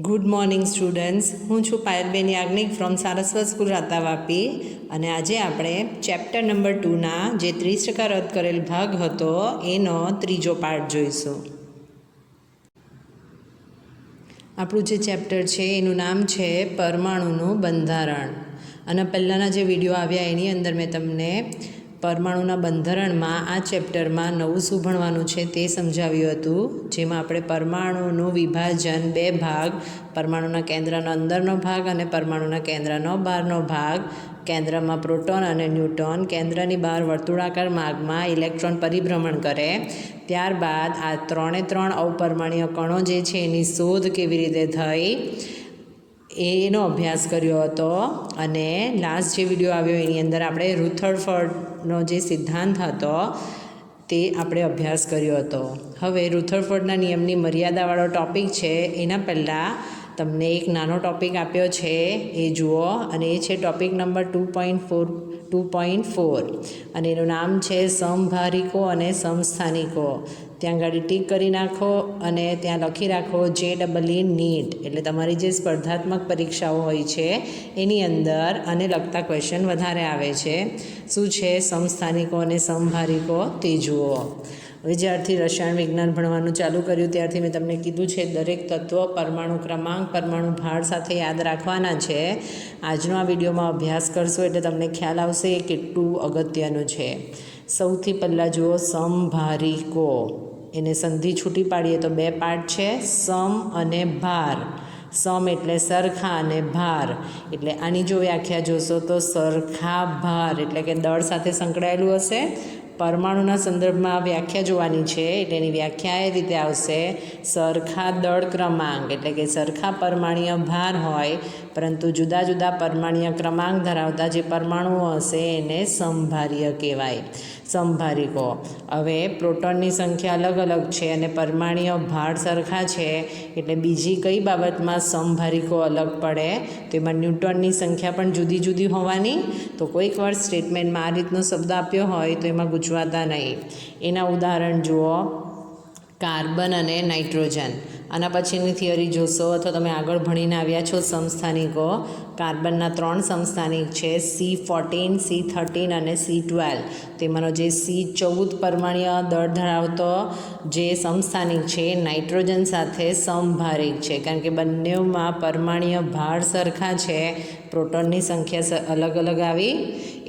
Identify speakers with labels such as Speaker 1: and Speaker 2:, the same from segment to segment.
Speaker 1: Good morning students, હું છું Payalben Yagnik from Saraswat school રાતા વાપી. અને આજે આપણે ચેપ્ટર નંબર 2ના જે 30% રદ કરેલ ભાગ હતો એનો ત્રીજો પાર્ટ જોઈશું. આપણું જે ચેપ્ટર છે એનું નામ છે પરમાણુનું બંધારણ. અને પહેલાંના જે વિડીયો આવ્યા એની અંદર મેં તમને પરમાણુના બંધારણમાં આ ચેપ્ટરમાં નવું શું ભણવાનું છે તે સમજાવ્યું હતું, જેમાં આપણે પરમાણુનું વિભાજન બે ભાગ, પરમાણુના કેન્દ્રનો અંદરનો ભાગ અને પરમાણુના કેન્દ્રનો બહારનો ભાગ, કેન્દ્રમાં પ્રોટોન અને ન્યુટ્રોન, કેન્દ્રની બહાર વર્તુળાકાર માર્ગમાં ઇલેક્ટ્રોન પરિભ્રમણ કરે. ત્યારબાદ આ ત્રણ અવપરમાણીય કણો જે છે એની શોધ કેવી રીતે થઈ એનો અભ્યાસ કર્યો હતો. અને લાસ્ટ જે વિડીયો આવ્યો એની અંદર આપણે રુથરફોર્ડનો જે સિદ્ધાંત હતો તે આપણે અભ્યાસ કર્યો હતો. હવે રુથરફોર્ડના નિયમની મર્યાદાવાળો ટૉપિક છે, એના પહેલાં તમને એક નાનો ટૉપિક આપ્યો છે એ જુઓ. અને એ છે ટૉપિક નંબર 2.4 અને એનું નામ છે સમભારિકો અને સમસ્થાનિકો. ત્યાં ગાડી ટીક કરી નાખો અને ત્યાં લખી રાખો JEE નીટ. એટલે તમારી જે સ્પર્ધાત્મક પરીક્ષાઓ હોય છે એની અંદર આને લગતા ક્વેશ્ચન વધારે આવે છે. શું છે સમસ્થાનિકો અને સમભારિકો તે જુઓ. હવે જ્યારથી રસાયણ વિજ્ઞાન ભણવાનું ચાલુ કર્યું ત્યારથી મેં તમને કીધું છે દરેક તત્વ, પરમાણુ ક્રમાંક, પરમાણુ ભાર સાથે યાદ રાખવાના છે. આજનો આ વિડીયોમાં અભ્યાસ કરશો એટલે તમને ખ્યાલ આવશે એ કેટલું અગત્યનું છે. સૌથી પહેલાં જુઓ સમભારિકો. એને સંધિ છૂટી પાડીએ તો બે પાર્ટ છે, સમ અને ભાર. સમ એટલે સરખા અને ભાર એટલે આની જો વ્યાખ્યા જોશો તો સરખા ભાર એટલે કે દળ સાથે સંકળાયેલું હશે. પરમાણુના સંદર્ભમાં વ્યાખ્યા જોવાની છે એટલે એની વ્યાખ્યા એ રીતે આવશે, સરખા દળ ક્રમાંક એટલે કે સરખા પરમાણ્વીય ભાર હોય પરંતુ જુદા જુદા પરમાણ્વીય ક્રમાંક ધરાવતા જે પરમાણુઓ હશે એને સમભાર્ય કહેવાય, સમભારિકો. હવે પ્રોટોનની સંખ્યા અલગ અલગ છે અને પરમાણ્વીય ભાર સરખા છે એટલે બીજી કઈ બાબતમાં સમભારિકો અલગ પડે તો એમાં ન્યુટ્રોનની સંખ્યા પણ જુદી જુદી હોવાની. તો કોઈક વાર સ્ટેટમેન્ટમાં આ રીતનો શબ્દ આપ્યો હોય તો એમાં ગૂંચવાતા નહીં. એના ઉદાહરણ જુઓ, કાર્બન અને નાઇટ્રોજન. આના પછીની થિયરી જોશો અથવા તમે આગળ ભણીને આવ્યા છો સમસ્થાનિકો. કાર્બનના 3 સમસ્થાનિક છે, C14, C13 અને C12. તેમાંનો જે C14 પરમાણ્વીય દળ ધરાવતો જે સમસ્થાનિક છે એ નાઇટ્રોજન સાથે સમભારિક છે, કારણ કે બંનેમાં પરમાણ્વીય ભાર સરખા છે, પ્રોટોનની સંખ્યા અલગ અલગ આવી.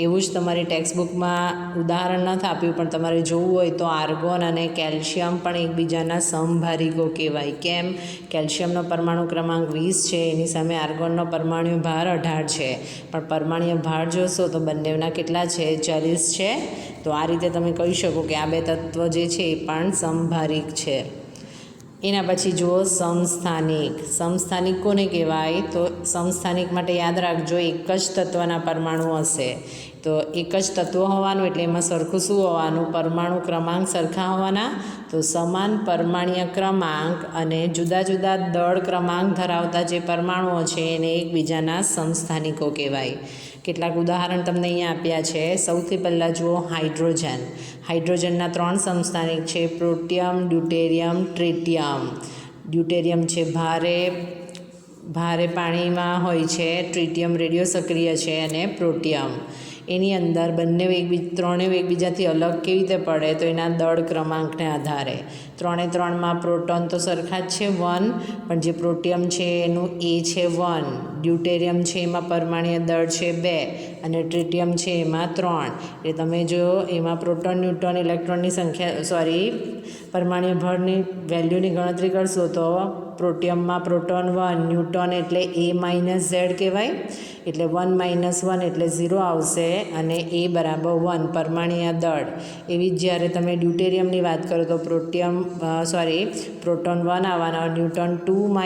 Speaker 1: એવું જ તમારી ટેક્સ્ટબુકમાં ઉદાહરણ નથી આપ્યું પણ તમારે જોવું હોય તો આર્ગોન અને કેલ્શિયમ પણ એકબીજાના સમભારિકો કહેવાય. કેમ? કેલ્શિયમનો પરમાણુ ક્રમાંક 20 છે, એની સામે આર્ગોનનો પરમાણ્વીય ભાર 18 છે, પણ પરમાણ્વીય ભાર જોશો તો બંનેના કેટલા છે? 40 છે. તો આ રીતે તમે કહી શકો કે આ બે તત્વ જે છે એ પણ સમભારિક છે. એના પછી જુઓ સમસ્થાનિક. સમસ્થાનિક કોને કહેવાય? તો સમસ્થાનિક માટે યાદ રાખજો એક જ તત્વના પરમાણુ હશે તો એક જ તત્વ હોવાનું એટલે એમાં સરખું શું હોવાનું? પરમાણુ ક્રમાંક સરખા હોવાના. તો સમાન પરમાણ્વીય ક્રમાંક અને જુદા જુદા દળ ક્રમાંક ધરાવતા જે પરમાણુઓ છે એને એકબીજાના સમસ્થાનિકો કહેવાય. કેટલાક ઉદાહરણ તમને અહીંયા આપ્યા છે. સૌથી પહેલાં જુઓ હાઇડ્રોજન. હાઇડ્રોજનના 3 સમસ્થાનિક છે, પ્રોટિયમ, ડ્યુટેરિયમ, ટ્રિટિયમ. ડ્યુટેરિયમ છે ભારે પાણીમાં હોય છે, ટ્રિટિયમ રેડિયો સક્રિય છે અને પ્રોટિયમ એની અંદર ત્રણેય એકબીજાથી અલગ કેવી રીતે પડે? તો એના દળ ક્રમાંકને આધારે. 3માં પ્રોટોન તો સરખા જ છે 1, પણ જે પ્રોટિયમ છે એનું A છે 1, ડ્યુટેરિયમ છે એમાં પરમાણ્વીય દળ છે 2 અને ટ્રિટિયમ છે એમાં 3. એટલે તમે જો એમાં પ્રોટોન, ન્યુટ્રોન, ઇલેક્ટ્રોનની સંખ્યા પરમાણ્વીય ભારની વેલ્યુની ગણતરી કરશો તો પ્રોટિયમમાં પ્રોટોન 1, ન્યુટ્રોન એટલે A-Z કહેવાય એટલે 1 - 1 એટલે 0 આવશે અને A બરાબર 1 પરમાણ્વીય દળ. એવી જ જ્યારે તમે ડ્યુટેરિયમની વાત કરો તો પ્રોટોન 1 આવવાના, ન્યુટ્રોન 2 -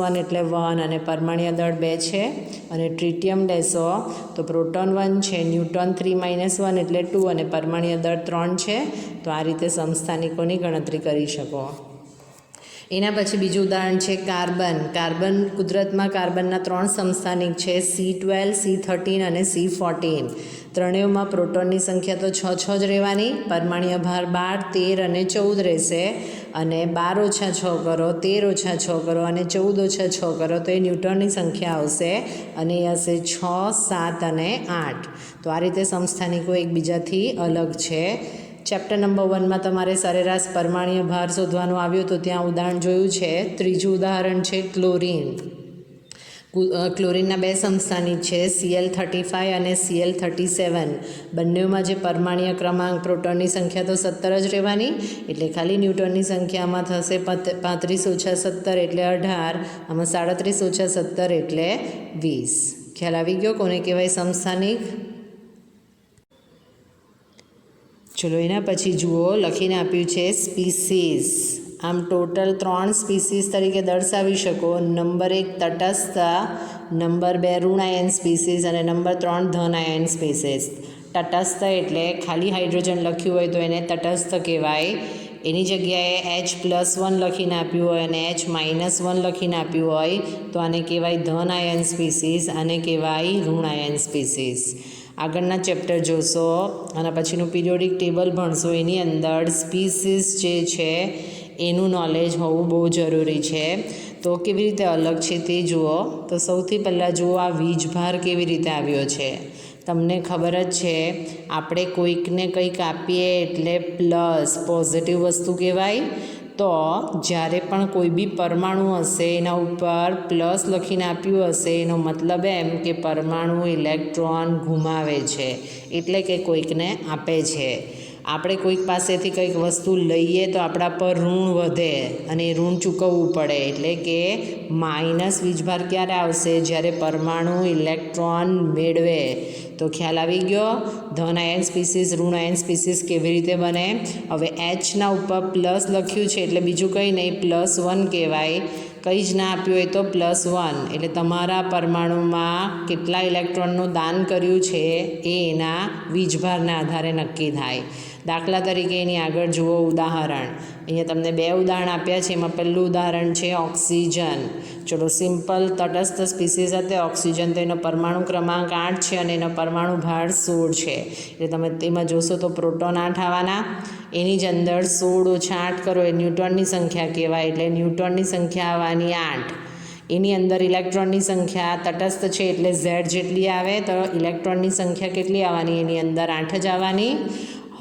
Speaker 1: 1 એટલે 1 અને પરમાણ્વીય દળ 2 છે. અને ટ્રિટિયમ લેશો તો પ્રોટોન 1 છે, ન્યુટ્રોન 3 - 1 એટલે 2 અને પરમાણ્વીય દળ 3 છે. તો આ રીતે સમસ્થાનિકોની ગણતરી કરી શકો. એના પછી બીજું ઉદાહરણ છે કાર્બન. કુદરતમાં કાર્બનના 3 સમસ્થાનિક છે, C12, C13 અને C14. ત્રણેયમાં પ્રોટોનની સંખ્યા તો 6 જ રહેવાની, પરમાણ્વીય ભાર 12, 13 અને 14 રહેશે. અને 12 - 6 કરો, 13 - 6 કરો અને 14 - 6 કરો તો એ ન્યૂટનની સંખ્યા આવશે અને એ હશે 6, 7 અને 8. તો આ રીતે સમસ્થાનિકો એકબીજાથી અલગ છે. ચેપ્ટર નંબર 1માં તમારે સરેરાશ પરમાણ્વીય ભાર શોધવાનું આવ્યું તો ત્યાં ઉદાહરણ જોયું છે. ત્રીજું ઉદાહરણ છે ક્લોરીન. ક્લોરીનના 2 સમસ્થાનિક છે, Cl35 અને Cl37. બંનેમાં જે પરમાણ્વીય ક્રમાંક પ્રોટોનની સંખ્યા તો 17 જ રહેવાની, એટલે ખાલી ન્યૂટનની સંખ્યામાં થશે 35 - 17 એટલે 18, આમાં 37 - 17 એટલે 20. ખ્યાલ આવી ગયો કોને કહેવાય સમસ્થાનિક? ચલો એના પછી જુઓ, લખીને આપ્યું છે સ્પીસીસ. આમ ટોટલ 3 સ્પીસીસ તરીકે દર્શાવી શકો. નંબર 1 તટસ્થ, નંબર 2 ઋણ આયન સ્પીસીસ અને નંબર 3 ધન આયન સ્પીસીસ. તટસ્થ એટલે ખાલી હાઇડ્રોજન લખ્યું હોય તો એને તટસ્થ કહેવાય. એની જગ્યાએ H+1 લખીને આપ્યું હોય અને H-1 લખીને આપ્યું હોય તો આને કહેવાય ધન આયન સ્પીસીસ, આને કહેવાય ઋણ આયન સ્પીસીસ. આગળના ચેપ્ટર જોશો અને પછીનું પિરિયોડિક ટેબલ ભણશો. એની અંદર સ્પીસીસ જે છે એનું નોલેજ હોવું બહુ જરૂરી છે. તો કેવી રીતે અલગ છે તે જુઓ. તો સૌથી પહેલાં જુઓ આ વીજભાર કેવી રીતે આવ્યો છે. તમને ખબર જ છે આપણે કોઈકને કંઈક આપીએ એટલે પ્લસ પોઝિટિવ વસ્તુ કહેવાય. તો જ્યારે પણ કોઈ બી પરમાણુ હશે એના ઉપર પ્લસ લખીને આપ્યું હશે એનો મતલબ એમ કે પરમાણુ ઇલેક્ટ્રોન ગુમાવે છે, એટલે કે કોઈકને આપે છે. આપણે કોઈક પાસેથી કંઈક વસ્તુ લઈએ તો આપણા પર ઋણ વધે અને એ ઋણ ચૂકવવું પડે, એટલે કે માઇનસ વીજભાર ક્યારે આવશે? જ્યારે પરમાણુ ઇલેક્ટ્રોન મેળવે. તો ખ્યાલ આવી ગયો. ધન આયન સ્પીસીસ, ઋણ આયન સ્પીસીસ કેવી રીતે બને? હવે Hના ઉપર પ્લસ લખ્યું છે એટલે બીજું કંઈ નહીં, +1 કહેવાય. કંઈ જ ના આપ્યું હોય તો +1 એટલે તમારા પરમાણુમાં કેટલા ઇલેક્ટ્રોનનું દાન કર્યું છે એ એના વીજભારના આધારે નક્કી થાય. દાખલા તરીકે એની આગળ જુઓ ઉદાહરણ. અહીંયા તમને 2 ઉદાહરણ આપ્યા છે. એમાં પહેલું ઉદાહરણ છે ઓક્સિજન. ચલો સિમ્પલ તટસ્થ સ્પીસીસ હતી ઓક્સિજન, તો એનો પરમાણુ ક્રમાંક 8 છે અને એનો પરમાણુ ભાર 16 છે. એટલે તમે તેમાં જોશો તો પ્રોટોન 8 આવવાના. એની જ અંદર 16 - 8 કરો એ ન્યૂટનની સંખ્યા કહેવાય, એટલે ન્યૂટનની સંખ્યા આવવાની 8. એની અંદર ઇલેક્ટ્રોનની સંખ્યા તટસ્થ છે એટલે Z જેટલી આવે, તો ઇલેક્ટ્રોનની સંખ્યા કેટલી આવવાની? એની અંદર 8 જ આવવાની.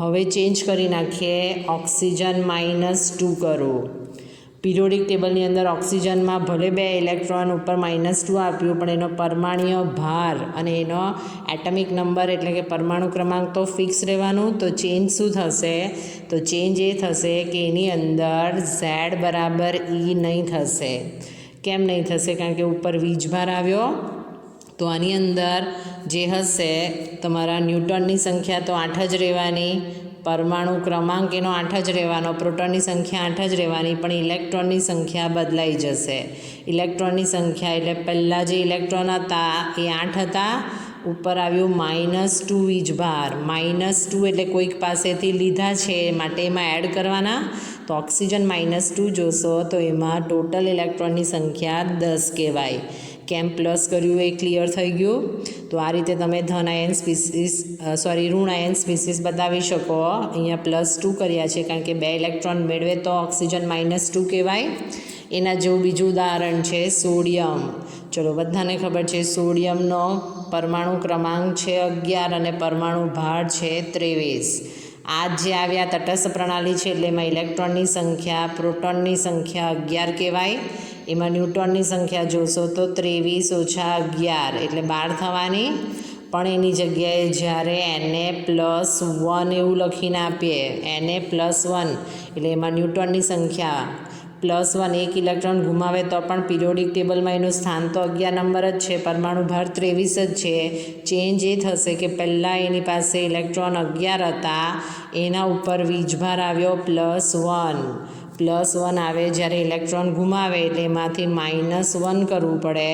Speaker 1: હવે ચેન્જ કરી નાખીએ, ઓક્સિજન -2 કરો. પિરિયોડિક ટેબલની અંદર ઓક્સિજનમાં ભલે 2 ઇલેક્ટ્રોન ઉપર -2 આપ્યું, પણ એનો પરમાણ્વીય ભાર અને એનો એટમિક નંબર એટલે કે પરમાણુ ક્રમાંક તો ફિક્સ રહેવાનું. તો ચેન્જ શું થશે? તો ચેન્જ એ થશે કે એની અંદર Z બરાબર E નહીં થશે. કેમ નહીં થશે? કારણ કે ઉપર વીજભાર આવ્યો. તો આની અંદર જે હશે તમારા ન્યૂટનની સંખ્યા તો 8 જ રહેવાની, પરમાણુ ક્રમાંક એનો 8 જ રહેવાનો, પ્રોટોનની સંખ્યા 8 જ રહેવાની, પણ ઇલેક્ટ્રોનની સંખ્યા બદલાઈ જશે. ઇલેક્ટ્રોનની સંખ્યા એટલે પહેલાં જે ઇલેક્ટ્રોન હતા એ 8 હતા, ઉપર આવ્યું -2 વીજભાર. -2 એટલે કોઈક પાસેથી લીધા છે માટે એમાં એડ કરવાના. તો ઓક્સિજન -2 જોશો તો એમાં ટોટલ ઇલેક્ટ્રોનની સંખ્યા 10 કહેવાય. કેમ પ્લસ કર્યું એ ક્લિયર થઈ ગયું. તો આ રીતે તમે ધન આયન સ્પીસીસ ઋણ આયન સ્પીસીસ બતાવી શકો. અહીંયા +2 કર્યા છે કારણ કે 2 ઇલેક્ટ્રોન મેળવે તો ઓક્સિજન -2 કહેવાય. એના જેવું બીજું ઉદાહરણ છે સોડિયમ. ચલો બધાને ખબર છે સોડિયમનો પરમાણુ ક્રમાંક છે 11 અને પરમાણુ ભાર છે 23. આ જે આવ્યા તટસ્થ પ્રણાલી છે એટલે એમાં ઇલેક્ટ્રોનની સંખ્યા પ્રોટોનની સંખ્યા 11 કહેવાય. એમાં ન્યૂટનની સંખ્યા જોશો તો 23 - 11 એટલે 12 થવાની. પણ એની જગ્યાએ જ્યારે Na+1 એવું લખીને આપીએ, Na+1 એટલે એમાં ન્યૂટનની સંખ્યા +1 એક ઇલેક્ટ્રોન ગુમાવે તો પણ પિરિયોડિક ટેબલમાં એનું સ્થાન તો 11 નંબર જ છે, પરમાણુ ભાર 23 જ છે. ચેન્જ એ થશે કે પહેલાં એની પાસે ઇલેક્ટ્રોન 11 હતા, એના ઉપર વીજભાર આવ્યો +1. +1 આવે જ્યારે ઇલેક્ટ્રોન ગુમાવે એટલે એમાંથી -1 કરવું પડે,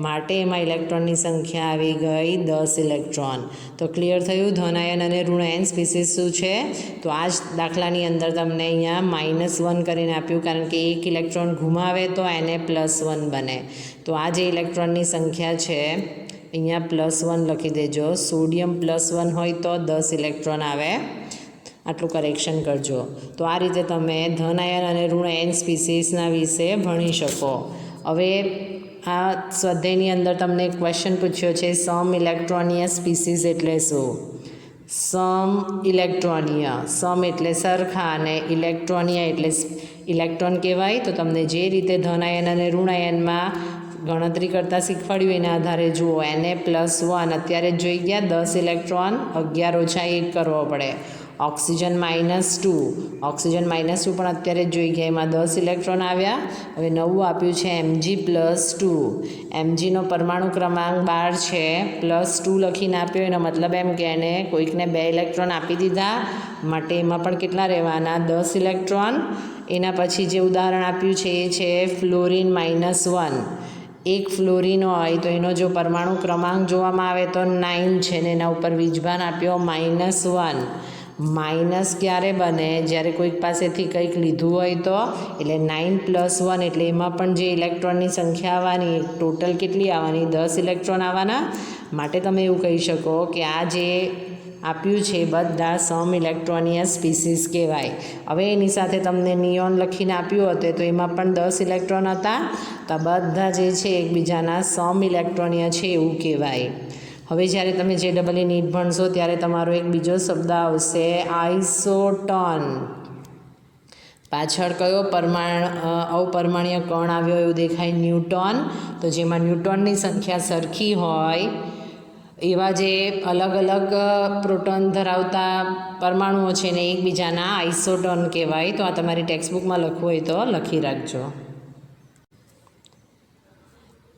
Speaker 1: માટે એમાં ઇલેક્ટ્રોનની સંખ્યા આવી ગઈ 10 ઇલેક્ટ્રોન. તો ક્લિયર થયું ધન આયન અને ઋણ આયન સ્પીસીસ શું છે? તો આ જ દાખલાની અંદર તમને અહીંયા -1 કરીને આપ્યું કારણ કે એક ઇલેક્ટ્રોન ગુમાવે તો Na+1 બને. તો આ જે ઇલેક્ટ્રોનની સંખ્યા છે અહીંયા +1 લખી દેજો. સોડિયમ +1 હોય તો 10 ઇલેક્ટ્રોન આવે. આટલું કરેક્શન કરજો. તો આ રીતે તમે ધન આયન અને ઋણ આયન સ્પીસીસના વિશે ભણી શકો. હવે આ સ્વાધ્યાયની અંદર તમને એક ક્વેશ્ચન પૂછ્યો છે, સમ ઇલેક્ટ્રોનિય સ્પીસીસ એટલે શું? સમ ઇલેક્ટ્રોનિય, સમ એટલે સરખા અને ઇલેક્ટ્રોનિય એટલે ઇલેક્ટ્રોન કહેવાય. તો તમને જે રીતે ધન આયન અને ઋણ આયનમાં ગણતરી કરતાં શીખવાડ્યું એના આધારે જુઓ. Na+1 અત્યારે જ જોઈ ગયા 10 ઇલેક્ટ્રોન, 11 ઓછા 1 કરવો પડે. ઓક્સિજન -2, ઓક્સિજન -2 પણ અત્યારે જ જોઈ ગયા, એમાં 10 ઇલેક્ટ્રોન આવ્યા. હવે નવું આપ્યું છે Mg+2. Mgનો પરમાણુ ક્રમાંક 12 છે, +2 લખીને આપ્યો. એનો મતલબ એમ કે એને કોઈકને 2 ઇલેક્ટ્રોન આપી દીધા, માટે એમાં પણ કેટલા રહેવાના? 10 ઇલેક્ટ્રોન. એના પછી જે ઉદાહરણ આપ્યું છે એ છે ફ્લોરિન -1. એક ફ્લોરિન હોય તો એનો જો પરમાણુ ક્રમાંક જોવામાં આવે તો 9 છે ને એના ઉપર વીજભાર આપ્યો -1. માઇનસ ક્યારે બને? જ્યારે કોઈક પાસેથી કંઈક લીધું હોય તો. એટલે 9+1 એટલે એમાં પણ જે ઇલેક્ટ્રોનની સંખ્યા આવવાની, ટોટલ કેટલી આવવાની? 10 ઇલેક્ટ્રોન આવવાના. માટે તમે એવું કહી શકો કે આ જે આપ્યું છે બધા સમ ઇલેક્ટ્રોનિય સ્પીસીસ કહેવાય. હવે એની સાથે તમને નિયોન લખીને આપ્યું હતું તો એમાં પણ 10 ઇલેક્ટ્રોન હતા. તો આ બધા જે છે એકબીજાના સમ ઇલેક્ટ્રોનિય છે એવું કહેવાય. હવે જ્યારે તમે JEE નીટ ભણશો ત્યારે તમારો એક બીજો શબ્દ આવશે આઇસોટોન. પાછળ કયો અપરમાણ્ય કણ આવ્યો એવું દેખાય? ન્યૂટોન. તો જેમાં ન્યૂટોનની સંખ્યા સરખી હોય એવા જે અલગ અલગ પ્રોટોન ધરાવતા પરમાણુઓ છે ને એકબીજાના આઇસોટોન કહેવાય. તો આ તમારી ટેક્સ્ટબુકમાં લખવું હોય તો લખી રાખજો.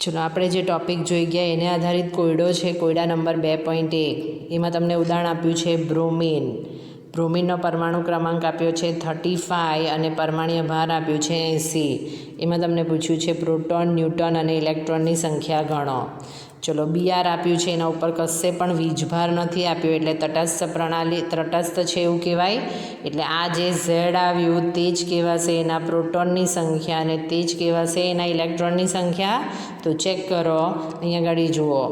Speaker 1: ચલો, આપણે જે ટૉપિક જોઈ ગયા એને આધારિત કોયડો છે, કોયડા નંબર 2.1. એમાં તમને ઉદાહરણ આપ્યું છે બ્રોમિન. બ્રોમિનનો પરમાણુ ક્રમાંક આપ્યો છે 35 અને પરમાણ્ય ભાર આપ્યું છે 80. એમાં તમને પૂછ્યું છે પ્રોટોન, ન્યૂટ્રોન અને ઇલેક્ટ્રોનની સંખ્યા ગણો. ચલો, Br આપ્યું છે, એના ઉપર કશે પણ વીજભાર નથી આપ્યો એટલે તટસ્થ છે એવું કહેવાય. એટલે આ જે Z આવ્યું તે જ કહેવાશે એના પ્રોટોનની સંખ્યા અને તે જ કહેવાશે એના ઇલેક્ટ્રોનની સંખ્યા. તો ચેક કરો, અહીંયા ગાડી જુઓ,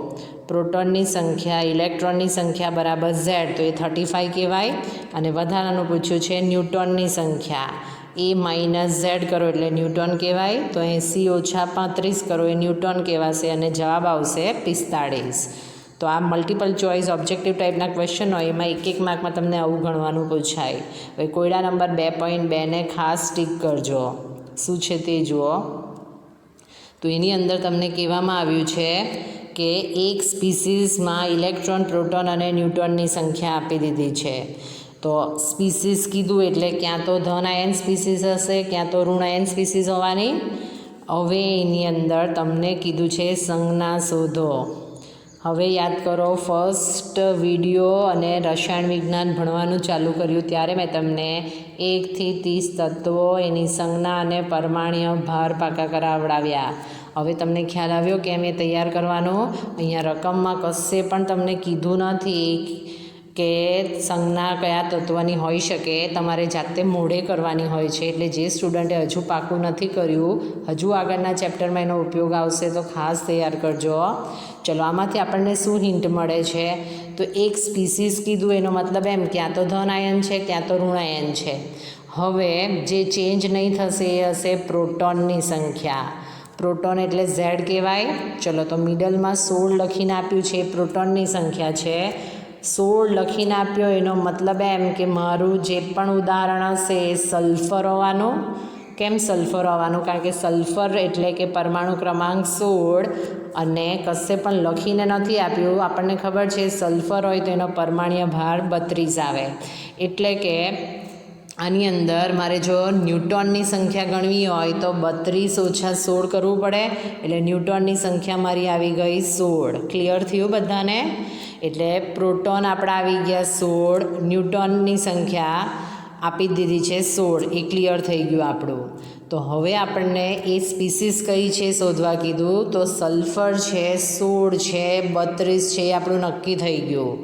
Speaker 1: પ્રોટોનની સંખ્યા ઇલેક્ટ્રોનની સંખ્યા બરાબર Z, તો એ 35 કહેવાય. અને વધારાનું પૂછ્યું છે ન્યૂટોનની સંખ્યા, A - Z કરો એટલે ન્યૂટોન કહેવાય. તો 80 - 35 કરો એ ન્યૂટોન કહેવાશે અને જવાબ આવશે 45. તો આ મલ્ટિપલ ચોઇસ ઓબ્જેક્ટિવ ટાઈપના ક્વેશ્ચન હોય એમાં એક માર્કમાં તમને આવું ગણવાનું પૂછાય. હવે કોયડા નંબર 2.2 ને ખાસ ટીક કરજો. શું છે તે જુઓ. તો એની અંદર તમને કહેવામાં આવ્યું છે કે એક સ્પીસીસમાં ઇલેક્ટ્રોન, પ્રોટોન અને ન્યૂટ્રોનની સંખ્યા આપી દીધી છે. તો સ્પીસીસ કીધું એટલે ક્યાં તો ધન આયન સ્પીસીસ હશે, ક્યાં તો ઋણ આયન સ્પીસીસ હોવાની. હવે એની અંદર તમને કીધું છે સંજ્ઞા શોધો. હવે યાદ કરો, ફર્સ્ટ વિડીયો અને રસાયણ વિજ્ઞાન ભણવાનું ચાલુ કર્યું ત્યારે મેં તમને 1 થી 30 તત્વો, એની સંજ્ઞા અને પરમાણ્ય ભાર પાકા કરાવડાવ્યા. હવે તમને ખ્યાલ આવ્યો કે મેં તૈયાર કરવાનો. અહીંયા રકમમાં કશે પણ તમને કીધું નથી કે સંજ્ઞા કયા તત્વની હોઈ શકે, તમારે જાતે મોઢે કરવાની હોય છે. એટલે જે સ્ટુડન્ટે હજુ પાકું નથી કર્યું, હજુ આગળના ચેપ્ટરમાં એનો ઉપયોગ આવશે તો ખાસ તૈયાર કરજો. ચલો, આમાંથી આપણને શું હિન્ટ મળે છે? તો એક સ્પીસીસ કીધું એનો મતલબ એમ ક્યાં તો ધન આયન છે, ક્યાં તો ઋણ આયન છે. હવે જે ચેન્જ નહીં થશે એ હશે પ્રોટોનની સંખ્યા. પ્રોટોન એટલે Z કહેવાય. ચલો, તો મિડલમાં 16 લખીને આપ્યું છે, એ પ્રોટોનની સંખ્યા છે. 16 લખીને આપ્યો એનો મતલબ એમ કે મારું જે પણ ઉદાહરણ હશે એ સલ્ફર હોવાનું. કેમ સલ્ફર હોવાનું? કારણ કે સલ્ફર એટલે કે પરમાણુ ક્રમાંક 16 અને કશે પણ લખીને નથી આપ્યું. આપણને ખબર છે સલ્ફર હોય તો એનો પરમાણ્ય ભાર 32 આવે. એટલે કે આની અંદર મારે જો ન્યૂટોનની સંખ્યા ગણવી હોય તો 32 - 16 કરવું પડે. એટલે ન્યૂટોનની સંખ્યા મારી આવી ગઈ 16. ક્લિયર થયું બધાને? એટલે પ્રોટોન આપણા આવી ગયા 16, ન્યૂટોનની સંખ્યા આપી દીધી છે 16. એ ક્લિયર થઈ ગયું આપણું. તો હવે આપણને એ સ્પીસીસ કઈ છે શોધવા કીધું. તો સલ્ફર છે, 16 છે, 32 છે, એ આપણું નક્કી થઈ ગયું.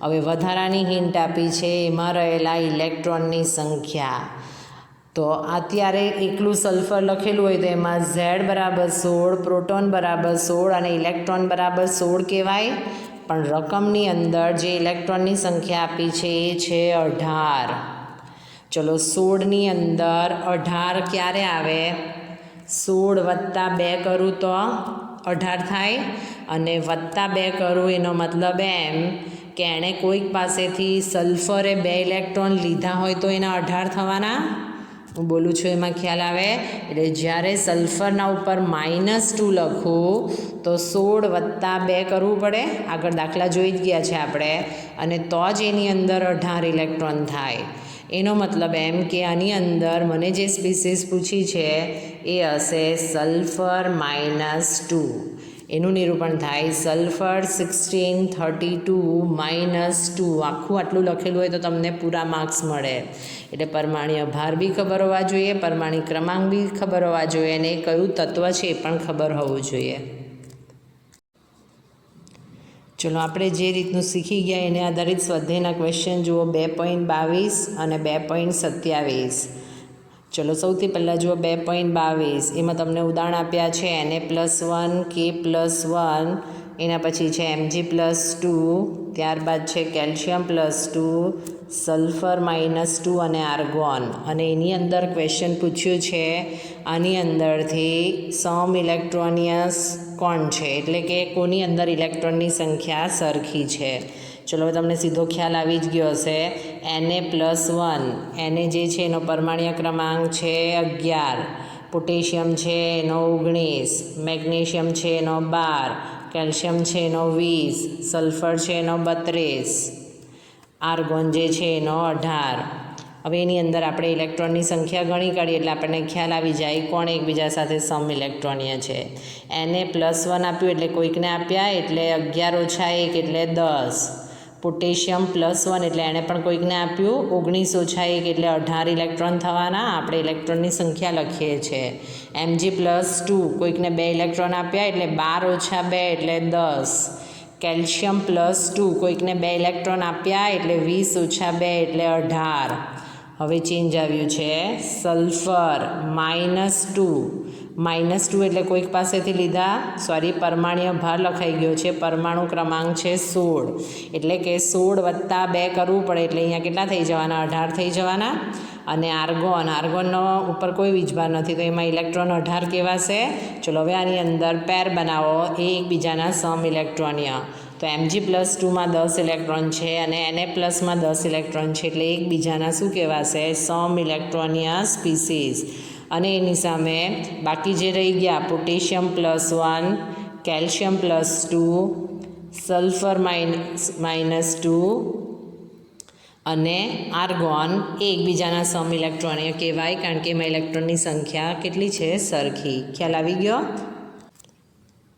Speaker 1: હવે વધારાની હિન્ટ આપી છે એમાં રહેલા ઇલેક્ટ્રોનની સંખ્યા. તો અત્યારે એકલું સલ્ફર લખેલું હોય તો એમાં Z બરાબર 16, પ્રોટોન બરાબર 16 અને ઇલેક્ટ્રોન બરાબર 16 કહેવાય. પણ રકમની અંદર જે ઇલેક્ટ્રોનની સંખ્યા આપી છે એ છે 18. ચલો 16ની અંદર 18 ક્યારે આવે? 16 + 2 કરું તો 18 થાય, અને +2 કરું એનો મતલબ એમ કે એણે કોઈક પાસેથી સલ્ફરે 2 ઇલેક્ટ્રોન લીધા હોય તો એના 18 થવાના. હું બોલું છું એમાં ખ્યાલ આવે? એટલે જ્યારે સલ્ફરના ઉપર -2 લખું તો 16 + 2 કરવું પડે, આગળ દાખલા જોઈ જ ગયા છે આપણે, અને તો જ એની અંદર 18 ઇલેક્ટ્રોન થાય. એનો મતલબ એમ કે આની અંદર મને જે સ્પીસીસ પૂછી છે એ હશે સલ્ફર -2. એનું નિરૂપણ થાય સલ્ફર 1632 -2. આખું આટલું લખેલું હોય તો તમને પૂરા માર્ક્સ મળે. એટલે પરમાણ્વીય ભાર બી ખબર હોવા જોઈએ, પરમાણિક ક્રમાંક બી ખબર હોવા જોઈએ, અને એ કયું તત્વ છે એ પણ ખબર હોવું જોઈએ. ચલો આપણે જે રીતનું શીખી ગયા એને આધારિત સ્વાધ્યાયના ક્વેશ્ચન જુઓ 2.22 અને 2.27. ચલો સૌથી પહેલાં જુઓ 2.22. એમાં તમને ઉદાહરણ આપ્યા છે Na+1, K+1, એના પછી છે Mg+2, ત્યારબાદ છે કેલ્શિયમ +2, સલ્ફર -2 અને આર્ગોન. અને એની અંદર ક્વેશ્ચન પૂછ્યું છે આની અંદરથી સમ ઇલેક્ટ્રોનિયસ કોણ છે, એટલે કે કોની અંદર ઇલેક્ટ્રોનની સંખ્યા સરખી છે. ચલો તમને સીધો ખ્યાલ આવી જ ગયો હશે. Na+1, Na જે છે એનો પરમાણ્વીય ક્રમાંક છે 11, પોટેશિયમ છે એનો 19, મેગ્નેશિયમ છે એનો 12, કેલ્શિયમ છે એનો 20, સલ્ફર છે એનો 32, આર્ગોન જે છે એનો 18. હવે એની અંદર આપણે ઇલેક્ટ્રોનની સંખ્યા ગણી કાઢીએ એટલે આપણને ખ્યાલ આવી જાય કોણ એકબીજા સાથે સમ ઇલેક્ટ્રોનીય છે. Na+1 આપ્યું એટલે કોઈકને આપ્યા એટલે 11 - 1 એટલે 10. પોટેશિયમ +1 એટલે એણે પણ કોઈકને આપ્યું, 19 - 1 એટલે 18 ઇલેક્ટ્રોન થવાના. આપણે ઇલેક્ટ્રોનની સંખ્યા લખીએ છીએ. Mg+2 કોઈકને 2 ઇલેક્ટ્રોન આપ્યા એટલે 12 - 2 એટલે 10. કેલ્શિયમ +2 કોઈકને 2 ઇલેક્ટ્રોન આપ્યા એટલે 20 - 2 એટલે 18. હવે ચેન્જ આવ્યું છે સલ્ફર -2 એટલે કોઈક પાસેથી લીધા, પરમાણ્વીય ભાર લખાઈ ગયો છે, પરમાણુ ક્રમાંક છે 16, એટલે કે 16 + 2 કરવું પડે એટલે અહીંયા કેટલા થઈ જવાના? 18 થઈ જવાના. અને આર્ગોનનો ઉપર કોઈ વીજભાર નથી તો એમાં ઇલેક્ટ્રોન 18 કહેવાશે. ચલો હવે આની અંદર પેર બનાવો એ એકબીજાના સમ ઇલેક્ટ્રોનિય. તો Mg+2માં 10 ઇલેક્ટ્રોન છે અને Na+માં 10 ઇલેક્ટ્રોન છે, એટલે એકબીજાના શું કહેવાશે? સમ ઇલેક્ટ્રોનિય સ્પીસીસ. અને એની સામે બાકી જે રહી ગયા પોટેશિયમ +1, કેલ્શિયમ +2, સલ્ફર -2 અને આર્ગોન એ એકબીજાના સમ ઇલેક્ટ્રોનિય કહેવાય, કારણ કે એમાં ઇલેક્ટ્રોનની સંખ્યા કેટલી છે? સરખી. ખ્યાલ આવી ગયો?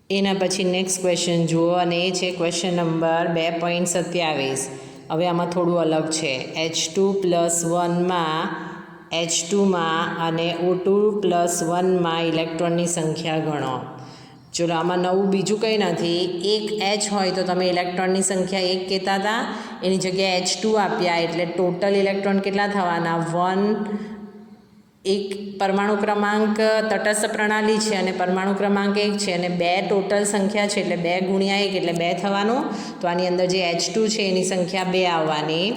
Speaker 1: એના પછી નેક્સ્ટ ક્વેશ્ચન જુઓ, અને એ છે ક્વેશ્ચન નંબર 2.27. હવે આમાં થોડું અલગ છે. H2+1માં અને O2+1માં ઇલેક્ટ્રોનની સંખ્યા ગણો. ચલો આમાં નવું બીજું કંઈ નથી. એક H હોય તો તમે ઇલેક્ટ્રોનની સંખ્યા 1 કહેતા હતા, એની જગ્યાએ H2 આપ્યા એટલે ટોટલ ઇલેક્ટ્રોન કેટલા થવાના? 1. એક પરમાણુ ક્રમાંક તટસ્થ પ્રણાલી છે અને પરમાણુ ક્રમાંક 1 છે, અને 2 ટોટલ સંખ્યા છે એટલે 2 × 1 એટલે 2 થવાનું. તો આની અંદર જે H2 છે એની સંખ્યા 2 આવવાની.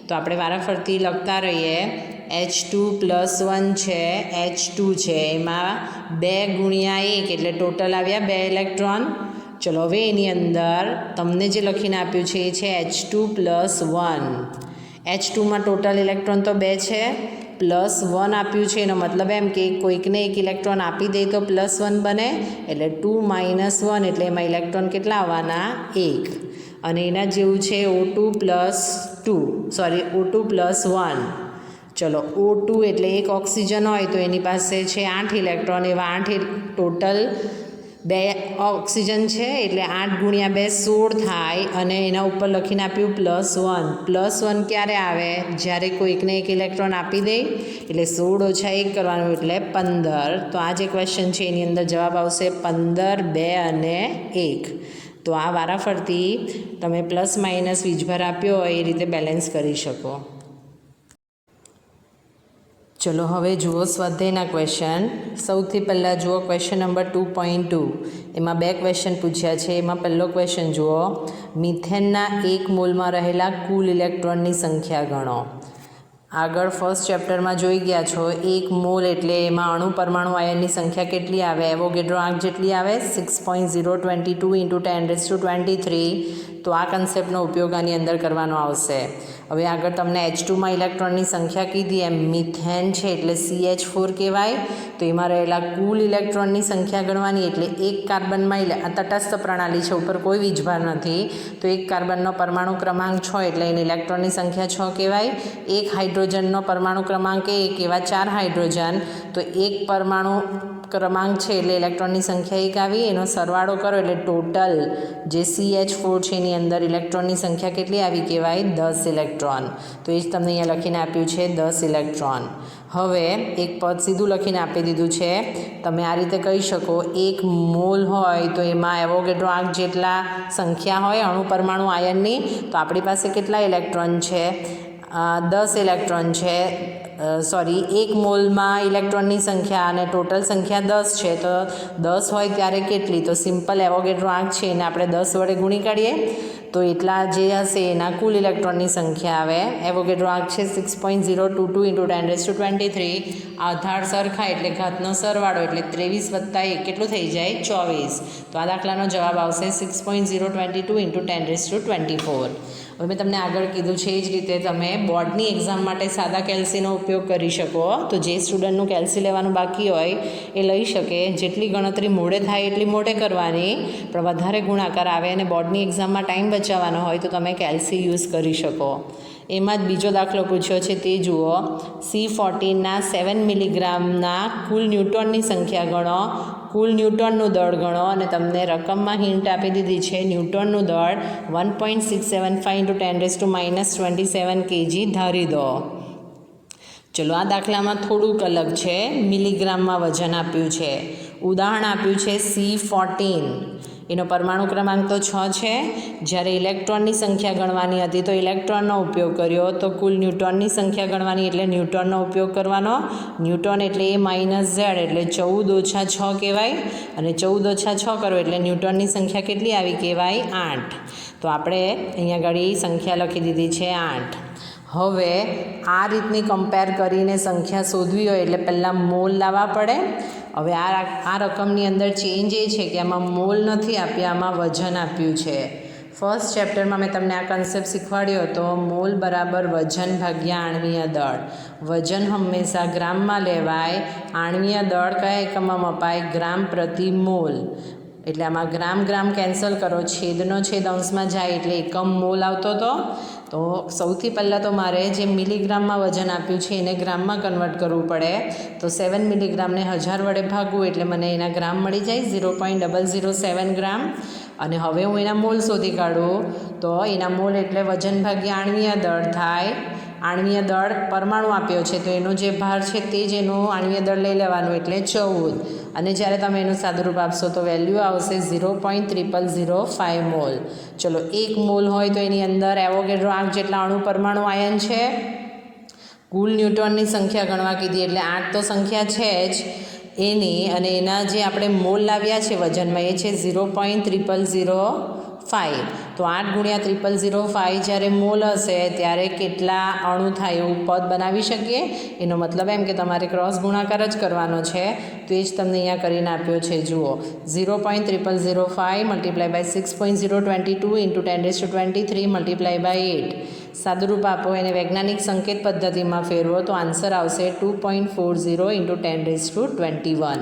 Speaker 1: તો આપણે વારાફરતી લખતા રહીએ. H2+1 છે, H2 છે, એમાં 2 × 1 એટલે ટોટલ આવ્યા 2 ઇલેક્ટ્રોન. ચલો હવે એની અંદર તમને જે લખીને આપ્યું છે એ છે H2+1. H2માં ટોટલ ઇલેક્ટ્રોન તો 2 છે, +1 આપ્યું છે, એનો મતલબ એમ કે કોઈકને 1 ઇલેક્ટ્રોન આપી દે તો +1 બને, એટલે 2 - 1 એટલે એમાં ઇલેક્ટ્રોન કેટલા આવવાના? 1. અને એના જેવું છે O2+1. ચલો O2 એટલે એક ઓક્સિજન હોય તો એની પાસે છે 8 ઇલેક્ટ્રોન, એવા 8 ટોટલ 2 ઓક્સિજન છે એટલે 8 × 2 16 થાય. અને એના ઉપર લખીને આપ્યું +1 ક્યારે આવે? જ્યારે કોઈકને 1 ઇલેક્ટ્રોન આપી દે, એટલે 16 - 1 કરવાનું એટલે 15. તો આ જે ક્વેશ્ચન છે એની અંદર જવાબ આવશે 15, 2 અને 1. તો આ વારાફરતી તમે ± વીજભાર આપ્યો હોય એ રીતે બેલેન્સ કરી શકો. ચલો હવે જુઓ સ્વાધ્યાયના ક્વેશ્ચન. સૌથી પહેલાં જુઓ ક્વેશ્ચન નંબર 2.2. એમાં 2 ક્વેશ્ચન પૂછ્યા છે. એમાં પહેલો ક્વેશ્ચન જુઓ, મિથેનના 1 મોલમાં રહેલા કુલ ઇલેક્ટ્રોનની સંખ્યા ગણો. આગળ ફર્સ્ટ ચેપ્ટરમાં જોઈ ગયા છો 1 મોલ એટલે એમાં અણુ પરમાણુ આયનની સંખ્યા કેટલી આવે? એવોગેડ્રો આંક જેટલી આવે 6.022 × 10⁻23. તો આ કન્સેપ્ટનો ઉપયોગ આની અંદર કરવાનો આવશે. હવે આગળ તમને H2માં ઇલેક્ટ્રોનની સંખ્યા કીધી એમ મિથેન છે એટલે CH4 કહેવાય. તો એમાં રહેલા કુલ ઇલેક્ટ્રોનની સંખ્યા ગણવાની એટલે એક કાર્બનમાં આ તટસ્થ પ્રણાલી છે, ઉપર કોઈ વીજભાર નથી. તો એક કાર્બનનો પરમાણુ ક્રમાંક 6 એટલે એની ઇલેક્ટ્રોનની સંખ્યા 6 કહેવાય. એક હાઇડ્રોજનનો પરમાણુ ક્રમાંક 1 એવા 4 હાઇડ્રોજન, તો એક પરમાણુ ક્રમાંક છે એટલે ઇલેક્ટ્રોનની સંખ્યા 1 આવી. એનો સરવાળો કરો એટલે ટોટલ જે CH4 છે એની અંદર ઇલેક્ટ્રોનની સંખ્યા કેટલી આવી કહેવાય? 10 ઇલેક્ટ્રોન. તો એ જ તમને અહીંયા લખીને આપ્યું છે 10 ઇલેક્ટ્રોન. હવે એક પદ સીધું લખીને આપી દીધું છે. તમે આ રીતે કહી શકો 1 મોલ હોય તો એમાં એવોગેડ્રો આંક જેટલા સંખ્યા હોય અણુ પરમાણુ આયનની, તો આપણી પાસે કેટલા ઇલેક્ટ્રોન છે? 10 ઇલેક્ટ્રોન છે. 1 મોલમાં ઇલેક્ટ્રોનની સંખ્યા અને ટોટલ સંખ્યા 10 છે. તો 10 હોય ત્યારે કેટલી? તો સિમ્પલ એવોગેડ્રો આંક છે એને આપણે 10 વડે ગુણી કાઢીએ તો એટલા જે હશે એના કુલ ઇલેક્ટ્રોનની સંખ્યા આવે. એવોગેડ્રો આંક છે 6.022 × 10⁻23. આધાર સરખા એટલે ઘાતનો સરવાળો એટલે 23 + 1 કેટલું થઈ જાય? 24. તો આ દાખલાનો જવાબ આવશે 6.022 × 10⁻24. હવે મેં તમને આગળ કીધું છે એ જ રીતે તમે બોર્ડની એક્ઝામ માટે સાદા કેલ્સીનો ઉપયોગ કરી શકો. તો જે સ્ટુડન્ટનું કેલ્સી લેવાનું બાકી હોય એ લઈ શકે. જેટલી ગણતરી મોડે થાય એટલી મોડે કરવાની, પણ વધારે ગુણાકાર આવે અને બોર્ડની એક્ઝામમાં ટાઈમ બચાવવાનો હોય તો તમે કેલ્સી યુઝ કરી શકો. એમાં જ બીજો દાખલો પૂછ્યો છે તે જુઓ. C14ના 7 મિલીગ્રામના કુલ ન્યૂટનની સંખ્યા ગણો, કુલ ન્યૂટનનું દળ ગણો અને તમને રકમમાં હિન્ટ આપી દીધી છે ન્યૂટનનું દળ 1.675 × 10⁻27 kg ધારી દો. ચલો આ દાખલામાં થોડુંક અલગ છે. મિલીગ્રામમાં વજન આપ્યું છે. ઉદાહરણ આપ્યું છે C14. એનો પરમાણુ ક્રમાંક તો 6 છે. જ્યારે ઇલેક્ટ્રોનની સંખ્યા ગણવાની હતી તો ઇલેક્ટ્રોનનો ઉપયોગ કર્યો. તો કુલ ન્યૂટનની સંખ્યા ગણવાની એટલે ન્યૂટનનો ઉપયોગ કરવાનો. ન્યૂટન એટલે A-Z એટલે 14 - 6 કહેવાય. અને 14 - 6 કરો એટલે ન્યૂટનની સંખ્યા કેટલી આવી કહેવાય? 8. તો આપણે અહીંયા આગળ સંખ્યા લખી દીધી છે 8. હવે આ રીતની કમ્પેર કરીને સંખ્યા શોધવી હોય એટલે પહેલાં મોલ લાવવા પડે. હવે આ રકમની અંદર ચેન્જ એ છે કે આમાં મોલ નથી આપ્યા, આમાં વજન આપ્યું છે. ફર્સ્ટ ચેપ્ટરમાં મેં તમને આ કન્સેપ્ટ શીખવાડ્યો હતો. મોલ બરાબર વજન ભાગ્યા આણ્વીય દળ. વજન હંમેશા ગ્રામમાં લેવાય, આણ્વીય દળ કયા એકમમાં મપાય? ગ્રામ પ્રતિ મોલ. એટલે આમાં ગ્રામ કેન્સલ કરો, છેદનો છેદ અંશમાં જાય એટલે એકમ મોલ આવતો હતો. તો સૌથી પહેલાં તો મારે જે મિલીગ્રામમાં વજન આપ્યું છે એને ગ્રામમાં કન્વર્ટ કરવું પડે. તો 7 મિલીગ્રામને 1000 વડે ભાગવું એટલે મને એના ગ્રામ મળી જાય 0.007 ગ્રામ. અને હવે હું એના મોલ શોધી કાઢું તો એના મોલ એટલે વજન ભાગ્યા આણ્વીય દળ થાય. આણ્વીય દળ પરમાણુ આપ્યો છે તો એનો જે ભાર છે તે જ એનું આણ્વીય દળ લઈ લેવાનું એટલે 14. અને જ્યારે તમે એનું સાદુરૂપ આપશો તો વેલ્યુ આવશે 0.0005 મોલ. ચલો 1 મોલ હોય તો એની અંદર એવોગેડ્રો આંક જેટલા અણુ પરમાણુ આયન છે. કુલ ન્યૂટનની સંખ્યા ગણવા કીધી એટલે 8 તો સંખ્યા છે જ એની, અને એના જે આપણે મોલ લાવ્યા છે વજનમાં એ છે 0.0005. તો 8 × 0005 જ્યારે મોલ હશે ત્યારે કેટલા અણુ થાય એવું પદ બનાવી શકીએ. એનો મતલબ એમ કે તમારે ક્રોસ ગુણાકાર જ કરવાનો છે. તો એ જ તમને અહીંયા કરીને આપ્યો છે. જુઓ 0.0005 × 6.022 × 10⁻23 × 8. સાદુરૂપ આપો એને વૈજ્ઞાનિક સંકેત પદ્ધતિમાં ફેરવો તો આન્સર આવશે 2.40 × 10⁻21.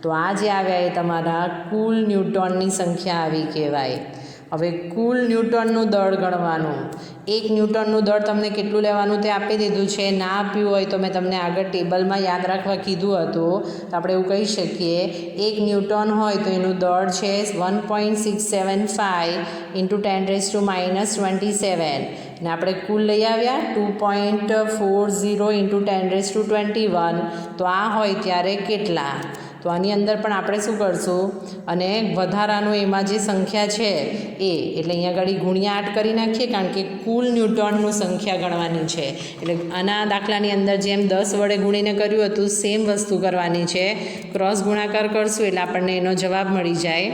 Speaker 1: તો આ જે આવ્યા એ તમારા કુલ ન્યૂટનની સંખ્યા આવી કહેવાય. હવે કુલ ન્યૂટનનું દળ ગણવાનું. 1 ન્યૂટનનું દળ તમને કેટલું લેવાનું તે આપી દીધું છે. ના આપ્યું હોય તો મેં તમને આગળ ટેબલમાં યાદ રાખવા કીધું હતું. તો આપણે એવું કહી શકીએ 1 ન્યૂટન હોય તો એનું દળ છે 1.675 × 10⁻27. ને આપણે કુલ લઈ આવ્યા 2.40 × 10⁻21. તો આ હોય ત્યારે કેટલા? તો આની અંદર પણ આપણે શું કરશું? અને વધારાનું એમાં જે સંખ્યા છે એ એટલે અહીંયા આગળ ગુણ્યા 8 કરી નાખીએ, કારણ કે કુલ ન્યૂટનનું સંખ્યા ગણવાની છે. એટલે આના દાખલાની અંદર જેમ 10 વડે ગુણીને કર્યું હતું સેમ વસ્તુ કરવાની છે. ક્રોસ ગુણાકાર કરશું એટલે આપણને એનો જવાબ મળી જાય.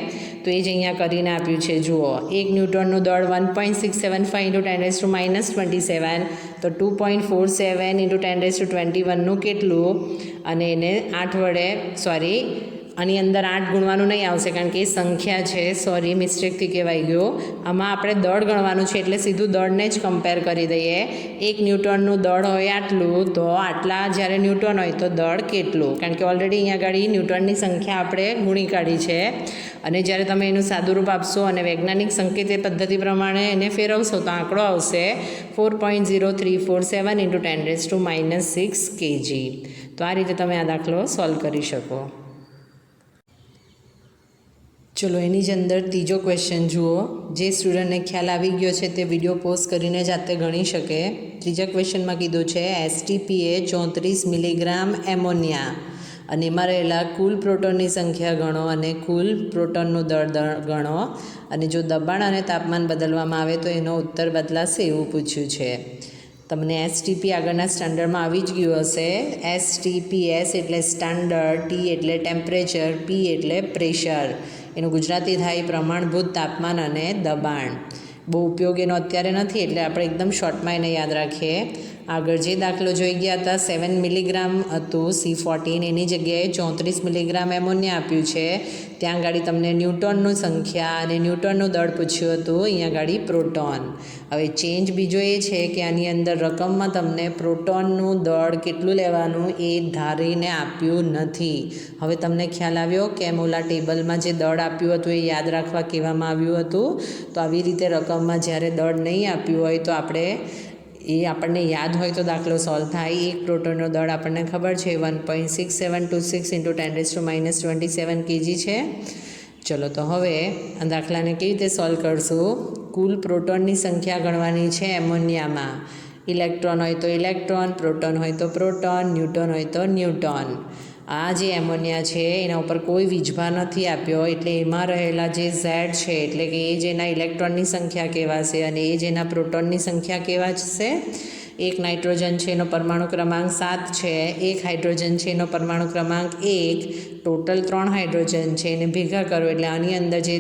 Speaker 1: તો એ જ અહીંયા કરીને આપ્યું છે. જુઓ, 1 ન્યૂટનનું દળ 1.675 × 10⁻27, તો 2.47 × 10⁻21નું કેટલું, અને એને 8 વડે આની અંદર 8 ગુણવાનું નહીં આવશે કારણ કે એ સંખ્યા છે. મિસ્ટેકથી કહેવાઈ ગયું. આમાં આપણે દળ ગણવાનું છે એટલે સીધું દળને જ કમ્પેર કરી દઈએ. 1 ન્યૂટનનું દળ હોય આટલું, તો આટલા જ્યારે ન્યૂટન હોય તો દળ કેટલું, કારણ કે ઓલરેડી અહીંયા આગળ ન્યૂટનની સંખ્યા આપણે ગુણી કાઢી છે. અને જ્યારે તમે એનું સાદુરૂપ આપશો અને વૈજ્ઞાનિક સંકેત પદ્ધતિ પ્રમાણે એને ફેરવશો તો આંકડો આવશે 4.0347 × 10⁻6 kg. તો આ રીતે તમે આ દાખલો સોલ્વ કરી શકો. ચલો, એની જ અંદર ત્રીજો ક્વેશ્ચન જુઓ. જે સ્ટુડન્ટને ખ્યાલ આવી ગયો છે તે વિડીયો પોઝ કરીને જાતે ગણી શકે. ત્રીજા ક્વેશ્ચનમાં કીધું છે STPએ 34 મિલીગ્રામ એમોનિયા અને એમાં રહેલા કુલ પ્રોટોનની સંખ્યા ગણો અને કુલ પ્રોટોનનું દળ ગણો, અને જો દબાણ અને તાપમાન બદલવામાં આવે તો એનો ઉત્તર બદલાશે એવું પૂછ્યું છે. તમને STP આગળના સ્ટાન્ડર્ડમાં આવી જ ગયું હશે. STPS એટલે સ્ટાન્ડર્ડ, T એટલે ટેમ્પરેચર, P એટલે પ્રેશર. એનું ગુજરાતી થાય પ્રમાણભૂત તાપમાન અને દબાણ. બહુ ઉપયોગ એનો અત્યારે નથી એટલે આપણે એકદમ શોર્ટમાં એને યાદ રાખીએ. આગળ જે દાખલો જોઈ ગયા હતા 7 મિલીગ્રામ હતું C14, એની જગ્યાએ 34 મિલીગ્રામ એમોનિયા આપ્યું છે. ત્યાં ગાડી તમને ન્યૂટનનું સંખ્યા અને ન્યૂટનનું દળ પૂછ્યું હતું, અહીંયા ગાડી પ્રોટોન. હવે ચેન્જ બીજો એ છે કે આની અંદર રકમમાં તમને પ્રોટોનનું દળ કેટલું લેવાનું એ ધારીને આપ્યું નથી. હવે તમને ખ્યાલ આવ્યો કેમ ઓલા ટેબલમાં જે દળ આપ્યું હતું એ યાદ રાખવા કહેવામાં આવ્યું હતું. તો આવી રીતે રકમમાં જ્યારે દળ નહીં આપ્યું હોય તો આપણને યાદ હોય તો દાખલો સોલ્વ થાય. એક પ્રોટોનનો દળ આપણને ખબર છે 1.6726 × 10⁻27 kg છે. ચલો, તો હવે આ દાખલાને કેવી રીતે સોલ્વ કરશું? કુલ પ્રોટોનની સંખ્યા ગણવાની છે એમોનિયામાં. ઇલેક્ટ્રોન હોય તો ઇલેક્ટ્રોન, પ્રોટોન હોય તો પ્રોટોન, ન્યૂટન હોય તો ન્યૂટન. આ જે એમોનિયા છે એના ઉપર કોઈ વીજભાર નથી આપ્યો એટલે એમાં રહેલા જે Z છે એટલે કે એ જેના ઇલેક્ટ્રોનની સંખ્યા કહેવાશે અને એ જેના પ્રોટોનની સંખ્યા કહેવાશે. એક નાઇટ્રોજન છે એનો પરમાણુ ક્રમાંક 7 છે, એક હાઇડ્રોજન છે એનો પરમાણુ ક્રમાંક 1, ટોટલ 3 હાઇડ્રોજન છે એને ભેગા કરો એટલે આની અંદર જે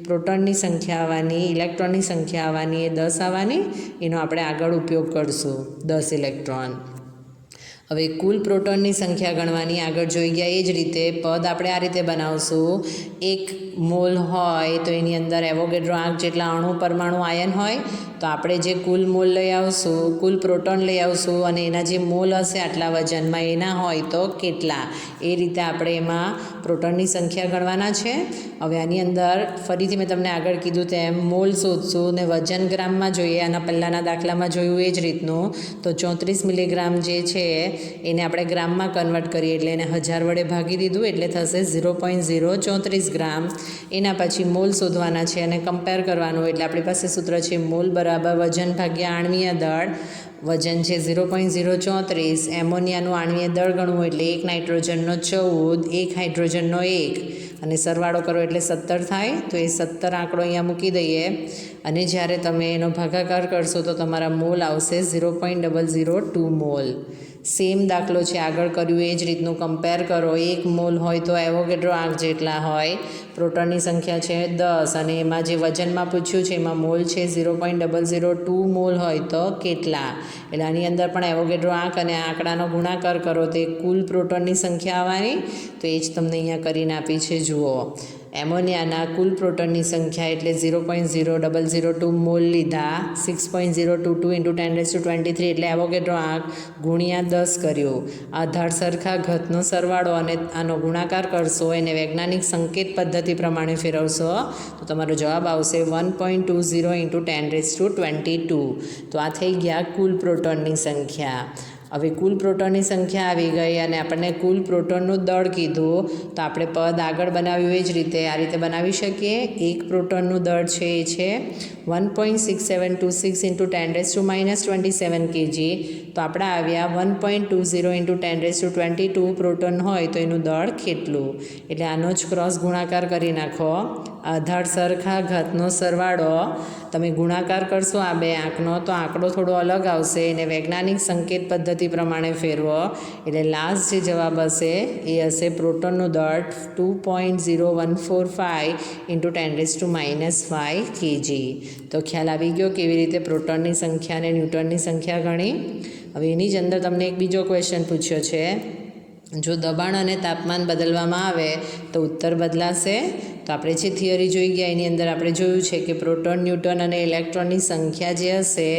Speaker 1: પ્રોટોનની સંખ્યા આવવાની, ઇલેક્ટ્રોનની સંખ્યા આવવાની એ 10 આવવાની. એનો આપણે આગળ ઉપયોગ કરશું, 10 ઇલેક્ટ્રોન. હવે કુલ પ્રોટોનની સંખ્યા ગણવાની આગળ જોઈ ગયા એ જ રીતે પદ આપણે આ રીતે બનાવશું. 1 મોલ હોય તો એની અંદર એવોગેડ્રો આંક જેટલા અણુ પરમાણુ આયન હોય તો આપણે જે કુલ મોલ લઈ આવશું, કુલ પ્રોટોન લઈ આવશું અને એના જે મોલ હશે આટલા વજનમાં એના હોય તો કેટલા, એ રીતે આપણે એમાં પ્રોટોનની સંખ્યા ગણવાના છે. હવે આની અંદર ફરીથી મેં તમને આગળ કીધું તેમ મોલ શોધશું ને વજન ગ્રામમાં જોઈએ. આના પહેલાંના દાખલામાં જોયું એ જ રીતનું. તો 34 મિલીગ્રામ જે છે એને આપણે ગ્રામમાં કન્વર્ટ કરીએ એટલે એને 1000 વડે ભાગી દીધું એટલે થશે 0.034 ગ્રામ. એના પછી મોલ શોધવાના છે અને કમ્પેર કરવાનું એટલે આપણી પાસે સૂત્ર છે મોલ બરાબર વજન ભાગ્યા આણ્વીય દળ. વજન છે 0.034, એમોનિયાનું આણ્વીય દળ ગણવું એટલે 1 નાઇટ્રોજનનો 14, 1 હાઇડ્રોજનનો 1 અને સરવાળો કરો એટલે 17 થાય. તો એ 17 આંકડો અહીંયા મૂકી દઈએ અને જ્યારે તમે એનો ભાગાકાર કરશો તો તમારા મોલ આવશે 0.002 મોલ. સેમ દાખલો છે આગળ કર્યું એ જ રીતનું કમ્પેર કરો. 1 મોલ હોય તો એવોગેડ્રો આંક જેટલા હોય, પ્રોટોનની સંખ્યા છે 10 અને એમાં જે વજનમાં પૂછ્યું છે એમાં મોલ છે 0.002 મોલ હોય તો કેટલા. એટલે આની અંદર પણ એવોગેડ્રો આંક અને આંકડાનો ગુણાકાર કરો તો કુલ પ્રોટોનની સંખ્યા આવવાની. તો એ જ તમને અહીંયા કરીને આપી છે. જુઓ, એમોનિયાના કુલ પ્રોટોનની સંખ્યા એટલે 0.0002 મોલ લીધા, 6.022 × 10⁻23 એટલે એવોગેડ્રો આંક ગુણ્યા 10 કર્યું. આધાર સરખા ઘતનો સરવાળો અને આનો ગુણાકાર કરશો, એને વૈજ્ઞાનિક સંકેત પદ્ધતિ પ્રમાણે ફેરવશો તો તમારો જવાબ આવશે 1.20 × 10⁻22. તો આ થઈ ગયા કુલ પ્રોટોનની સંખ્યા. હવે કુલ પ્રોટોનની સંખ્યા આવી ગઈ અને આપણને કુલ પ્રોટોનનું દળ કીધું તો આપણે પદ આગળ બનાવ્યું એ જ રીતે આ રીતે બનાવી શકીએ. એક પ્રોટોનનું દળ છે એ છે 1.6726 × 10⁻27 kg. તો આપણે આવ્યા 1.20 × 10⁻22 પ્રોટોન હોય તો એનું દળ કેટલું. એટલે આનો જ ક્રોસ ગુણાકાર કરી નાખો. આધાર સરખા ઘાતનો સરવાળો તમે ગુણાકાર કરશો આ બે આંકનો તો આંકડો થોડો અલગ આવશે. એને વૈજ્ઞાનિક સંકેત પદ્ધતિ પ્રમાણે ફેરવો એટલે લાસ્ટ જે જવાબ હશે એ હશે પ્રોટોનનું દળ 2.0145 × 10⁻⁵ kg. તો ખ્યાલ આવી ગયો કેવી રીતે પ્રોટોનની સંખ્યા અને ન્યૂટનની સંખ્યા ગણી. હવે એની જ અંદર તમને એક બીજો ક્વેશ્ચન પૂછ્યો છે, જો દબાણ અને તાપમાન બદલવામાં આવે તો ઉત્તર બદલાશે. તો આપણે જે થિયરી જોઈ ગયા એની અંદર આપણે જોયું છે કે પ્રોટોન, ન્યૂટન અને ઇલેક્ટ્રોનની સંખ્યા જે હશે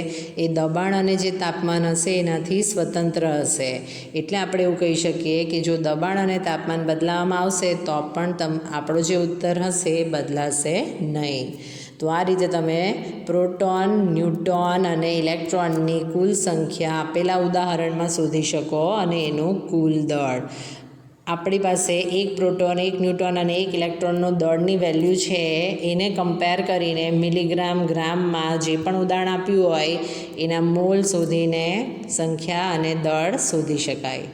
Speaker 1: એ દબાણ અને જે તાપમાન હશે એનાથી સ્વતંત્ર હશે. એટલે આપણે એવું કહી શકીએ કે જો દબાણ અને તાપમાન બદલાવવામાં આવશે તો પણ આપણો જે ઉત્તર હશે એ બદલાશે નહીં. તો આ રીતે તમે પ્રોટોન, ન્યૂટન અને ઇલેક્ટ્રોનની કુલ સંખ્યા આપેલા ઉદાહરણમાં શોધી શકો અને એનું કુલ દળ. આપણી પાસે એક પ્રોટોન, એક ન્યૂટન અને એક ઇલેક્ટ્રોનનો દળની વેલ્યુ છે એને કમ્પેર કરીને મિલીગ્રામ, ગ્રામમાં જે પણ ઉદાહરણ આપ્યું હોય એના મોલ શોધીને સંખ્યા અને દળ શોધી શકાય.